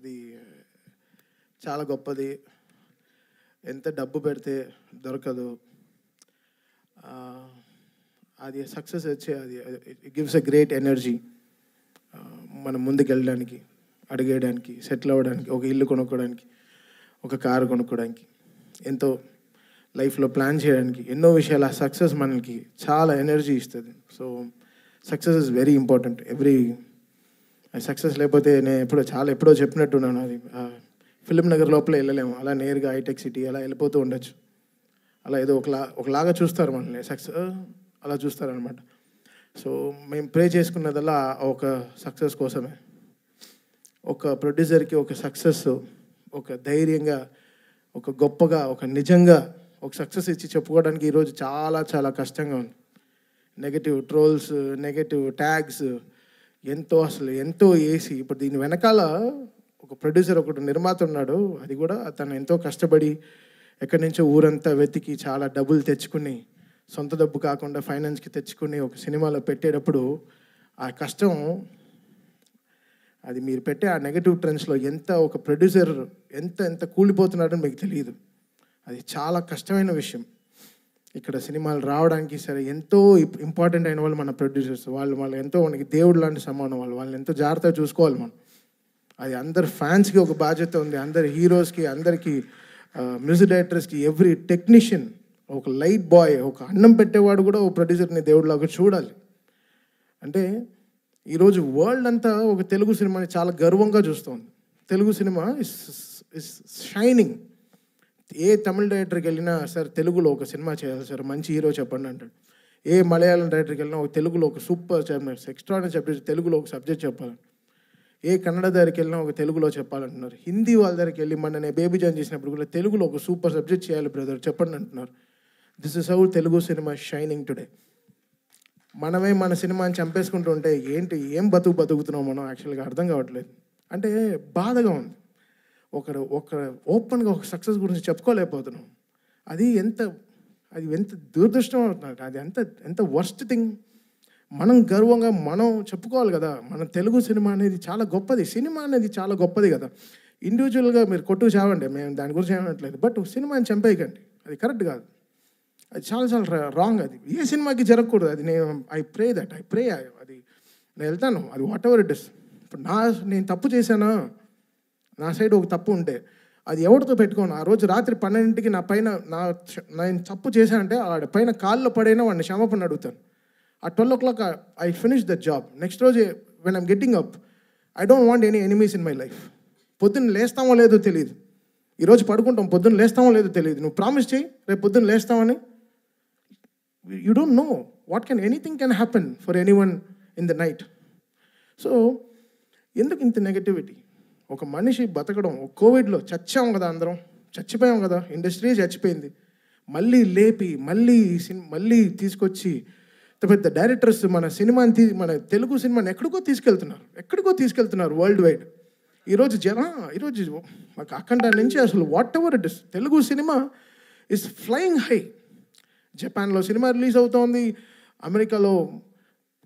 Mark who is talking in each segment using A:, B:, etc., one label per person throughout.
A: అది చాలా గొప్పది. ఎంత డబ్బు పెడితే దొరకదు. అది సక్సెస్ వచ్చే అది it gives a great energy మనం ముందుకెళ్ళడానికి, అడిగేయడానికి, సెటిల్ అవ్వడానికి, ఒక ఇల్లు కొనుక్కోవడానికి, ఒక కారు కొనుక్కోవడానికి, ఎంతో లైఫ్లో ప్లాన్ చేయడానికి, ఎన్నో విషయాలు ఆ సక్సెస్ మనకి చాలా ఎనర్జీ ఇస్తుంది. So success is very important. Success లేకపోతే నేను ఎప్పుడో చెప్పినట్టున్నాను, అది ఫిలిం నగర్ లోపల వెళ్ళలేము, అలా నేరుగా హైటెక్ సిటీ అలా వెళ్ళిపోతూ ఉండొచ్చు. అలా ఏదో ఒకలాగా చూస్తారు మనల్ని, సక్సెస్ అలా చూస్తారనమాట. సో మేము ప్రే చేసుకున్నదల్లా ఒక సక్సెస్ కోసమే. ఒక ప్రొడ్యూసర్కి ఒక సక్సెస్, ఒక ధైర్యంగా, ఒక గొప్పగా, ఒక నిజంగా ఒక సక్సెస్ ఇచ్చి చెప్పుకోవడానికి ఈరోజు చాలా చాలా కష్టంగా ఉంది. నెగటివ్ ట్రోల్స్, నెగటివ్ ట్యాగ్స్ ఎంతో వేసి, ఇప్పుడు దీని వెనకాల ఒక ప్రొడ్యూసర్, ఒకటి నిర్మాత ఉన్నాడు. అది కూడా తను ఎంతో కష్టపడి ఎక్కడి నుంచో ఊరంతా వెతికి చాలా డబ్బులు తెచ్చుకుని, సొంత డబ్బు కాకుండా ఫైనాన్స్కి తెచ్చుకుని ఒక సినిమాలో పెట్టేటప్పుడు ఆ కష్టం, అది మీరు పెట్టే ఆ నెగటివ్ ట్రెండ్స్లో ఒక ప్రొడ్యూసర్ ఎంత కూలిపోతున్నాడని మీకు తెలియదు. అది చాలా కష్టమైన విషయం. ఇక్కడ సినిమాలు రావడానికి సరే ఎంతో ఇంపార్టెంట్ అయిన వాళ్ళు మన ప్రొడ్యూసర్స్. వాళ్ళు ఎంతో మనకి దేవుడు లాంటి సమానం. వాళ్ళని ఎంతో జాగ్రత్తగా చూసుకోవాలి మనం. అది అందరు ఫ్యాన్స్కి ఒక బాధ్యత ఉంది, అందరి హీరోస్కి, అందరికీ మ్యూజిక్ డైరెక్టర్స్కి, ఎవ్రీ టెక్నీషియన్, ఒక లైట్ బాయ్, ఒక అన్నం పెట్టేవాడు కూడా ఒక ప్రొడ్యూసర్ని దేవుడిలాగా చూడాలి. అంటే ఈరోజు వరల్డ్ అంతా ఒక తెలుగు సినిమాని చాలా గర్వంగా చూస్తుంది. Telugu cinema is shining. ఏ తమిళ డైరెక్టర్కి వెళ్ళినా, సార్ తెలుగులో ఒక సినిమా చేయాలి సార్, మంచి హీరో చెప్పండి అంటాడు. ఏ మలయాళం డైరెక్టర్కి వెళ్ళినా ఒక తెలుగులో ఒక సూపర్ ఎక్స్ట్రాడినరీ సబ్జెక్ట్, తెలుగులో ఒక సబ్జెక్ట్ చెప్పాలి. ఏ కన్నడ దగ్గరికి వెళ్ళినా ఒక తెలుగులో చెప్పాలంటున్నారు. హిందీ వాళ్ళ దగ్గరికి వెళ్ళి మొన్న నేను బేబీ జాన్ చేసినప్పుడు కూడా తెలుగులో ఒక సూపర్ సబ్జెక్ట్ చేయాలి బ్రదర్ చెప్పండి అంటున్నారు. This is how Telugu cinema shining today. మనమే మన సినిమాని చంపేసుకుంటూ ఉంటే ఏం బతుకుతున్నాం మనం, యాక్చువల్గా అర్థం కావట్లేదు. అంటే బాధగా ఉంది. ఒక ఓపెన్గా ఒక సక్సెస్ గురించి చెప్పుకోలేకపోతున్నాం. అది ఎంత దురదృష్టం అవుతుంది. అది ఎంత వర్స్ట్ థింగ్. మనం గర్వంగా మనం చెప్పుకోవాలి కదా, మన తెలుగు సినిమా అనేది చాలా గొప్పది, సినిమా అనేది చాలా గొప్పది కదా. ఇండివిజువల్గా మీరు కొట్టుకు చావండి, మేము దాని గురించి ఏమనట్లేదు, బట్ సినిమాని చంపేయకండి, అది కరెక్ట్ కాదు. అది చాలా రాంగ్. అది ఏ సినిమాకి జరగకూడదు. అది ఐ ప్రే అది నేను వెళ్తాను, అది వాట్ ఎవర్ ఇట్ ఇస్. ఇప్పుడు నేను తప్పు చేశానా, నా సైడ్ ఒక తప్పు ఉంటే అది ఎవరితో పెట్టుకోను. ఆ రోజు రాత్రి 12ంటికి నేను తప్పు చేశానంటే వాడి పైన కాల్లో పడైనా వాడిని క్షమాపణ అడుగుతాను. ఆ 12 o'clock I finish the job. Next రోజు when I'm getting up, I don't want any enemies in my life. పొద్దున్న లేస్తామో లేదో తెలియదు, ఈరోజు పడుకుంటాం, పొద్దున్న లేస్తామో లేదో తెలియదు. నువ్వు ప్రామిస్ చేయి రేపు పొద్దున్న లేస్తామని. You don't know what anything can happen for anyone in the night. So ఎందుకు ఇంత నెగటివిటీ? ఒక మనిషి బతకడం, కోవిడ్లో చచ్చాం కదా, అందరం చచ్చిపోయాం కదా, ఇండస్ట్రీ చచ్చిపోయింది. మళ్ళీ లేపి మళ్ళీ తీసుకొచ్చి పెద్ద డైరెక్టర్స్ మన తెలుగు సినిమాని ఎక్కడికో తీసుకెళ్తున్నారు వరల్డ్ వైడ్. ఈరోజు మాకు అఖండ నుంచి అసలు what ever it is, Telugu cinema is flying high. జపాన్లో సినిమా రిలీజ్ అవుతోంది, అమెరికాలో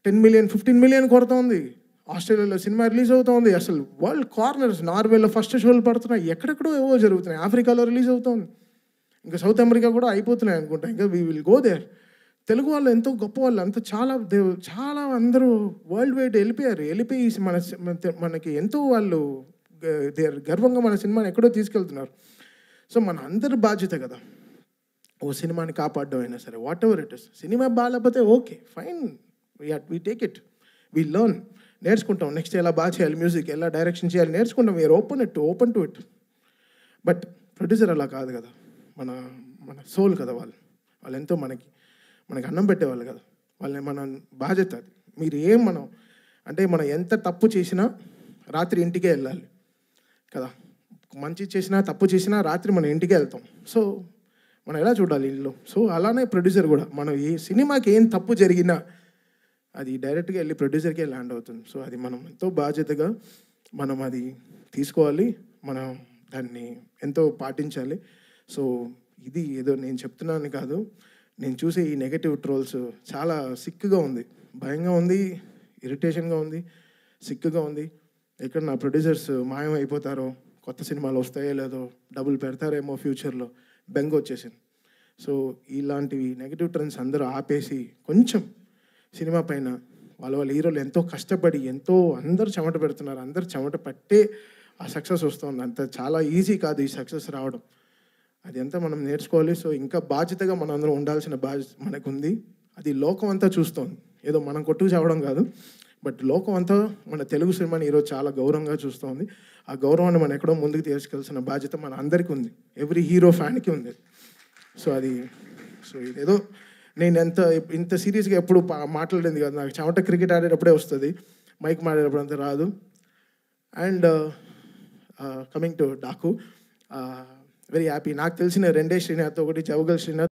A: 10 million 15 million కొడుతోంది, ఆస్ట్రేలియాలో సినిమా రిలీజ్ అవుతోంది. అసలు వరల్డ్ కార్నర్స్, నార్వేలో ఫస్ట్ షోలు పడుతున్నాయి, ఎక్కడెక్కడో ఏవో జరుగుతున్నాయి, ఆఫ్రికాలో రిలీజ్ అవుతోంది, ఇంకా సౌత్ అమెరికా కూడా అయిపోతున్నాయి అనుకుంటా. ఇంకా we will go there. Telugu వాళ్ళు ఎంతో గొప్ప వాళ్ళు, అంత చాలా అందరూ వరల్డ్ వైడ్ వెళ్ళిపోయి మనకి ఎంతో వాళ్ళు గర్వంగా మన సినిమాని ఎక్కడో తీసుకెళ్తున్నారు. సో మన అందరి బాధ్యత కదా ఓ సినిమాని కాపాడడం అయినా సరే, whatever it is. Cinema బాగాలేకపోతే okay fine, we take it, we learn, నేర్చుకుంటాం. నెక్స్ట్ ఎలా బాగా చేయాలి, మ్యూజిక్ ఎలా డైరెక్షన్ చేయాలి నేర్చుకుంటాం. We are open to it. But producer అలా కాదు కదా, మన సోల్ కదా వాళ్ళు ఎంతో మనకి అన్నం పెట్టేవాళ్ళు కదా, మన బాధ్యత అది. మనం ఎంత తప్పు చేసినా రాత్రి ఇంటికే వెళ్ళాలి కదా, మంచి చేసినా తప్పు చేసినా రాత్రి మనం ఇంటికే వెళ్తాం. సో మనం ఎలా చూడాలి ఇల్లు. సో అలానే ప్రొడ్యూసర్ కూడా, మనం ఈ సినిమాకి ఏం తప్పు జరిగినా అది డైరెక్ట్గా వెళ్ళి ప్రొడ్యూసర్కే ల్యాండ్ అవుతుంది. సో అది మనం ఎంతో బాధ్యతగా మనం అది తీసుకోవాలి, మనం దాన్ని ఎంతో పాటించాలి. సో ఇది ఏదో నేను చెప్తున్నాను కాదు, నేను చూసే ఈ నెగటివ్ ట్రోల్స్ చాలా సిక్గా ఉంది, భయంగా ఉంది, ఇరిటేషన్గా ఉంది, సిక్గా ఉంది. ఎక్కడ నా ప్రొడ్యూసర్స్ మాయం అయిపోతారో, కొత్త సినిమాలు వస్తాయో లేదో, డబ్బులు పెడతారేమో ఫ్యూచర్లో బెంగ వచ్చేసింది. సో ఇలాంటివి నెగిటివ్ ట్రెండ్స్ అందరూ ఆపేసి కొంచెం సినిమా పైన వాళ్ళ హీరోలు ఎంతో కష్టపడి ఎంతో అందరూ చెమట పెడుతున్నారు, అందరు చెమట పట్టే ఆ సక్సెస్ వస్తుంది. అంత చాలా ఈజీ కాదు ఈ సక్సెస్ రావడం, అది ఎంత మనం నేర్చుకోవాలి. సో ఇంకా బాధ్యతగా మనం అందరం ఉండాల్సిన బాధ్యత మనకుంది. అది లోకం అంతా చూస్తోంది, ఏదో మనం కొట్టుకు చావడం కాదు, బట్ లోకం అంతా మన తెలుగు సినిమాని ఈరోజు చాలా గౌరవంగా చూస్తోంది. ఆ గౌరవాన్ని మనం ఎక్కడో ముందుకు తీసుకెళ్లాల్సిన బాధ్యత మన అందరికీ ఉంది, ఎవ్రీ హీరో ఫ్యాన్కి ఉంది. సో ఇదేదో నేను ఇంత సీరియస్గా ఎప్పుడు మాట్లాడింది కాదు, నాకు చెమట క్రికెట్ ఆడేటప్పుడే వస్తుంది, మైక్ మాడేటప్పుడు అంత రాదు. And coming to Daaku, very happy. నాకు తెలిసిన రెండే శ్రీనాథ్, ఒకటి జవగల్ శ్రీనాథ్.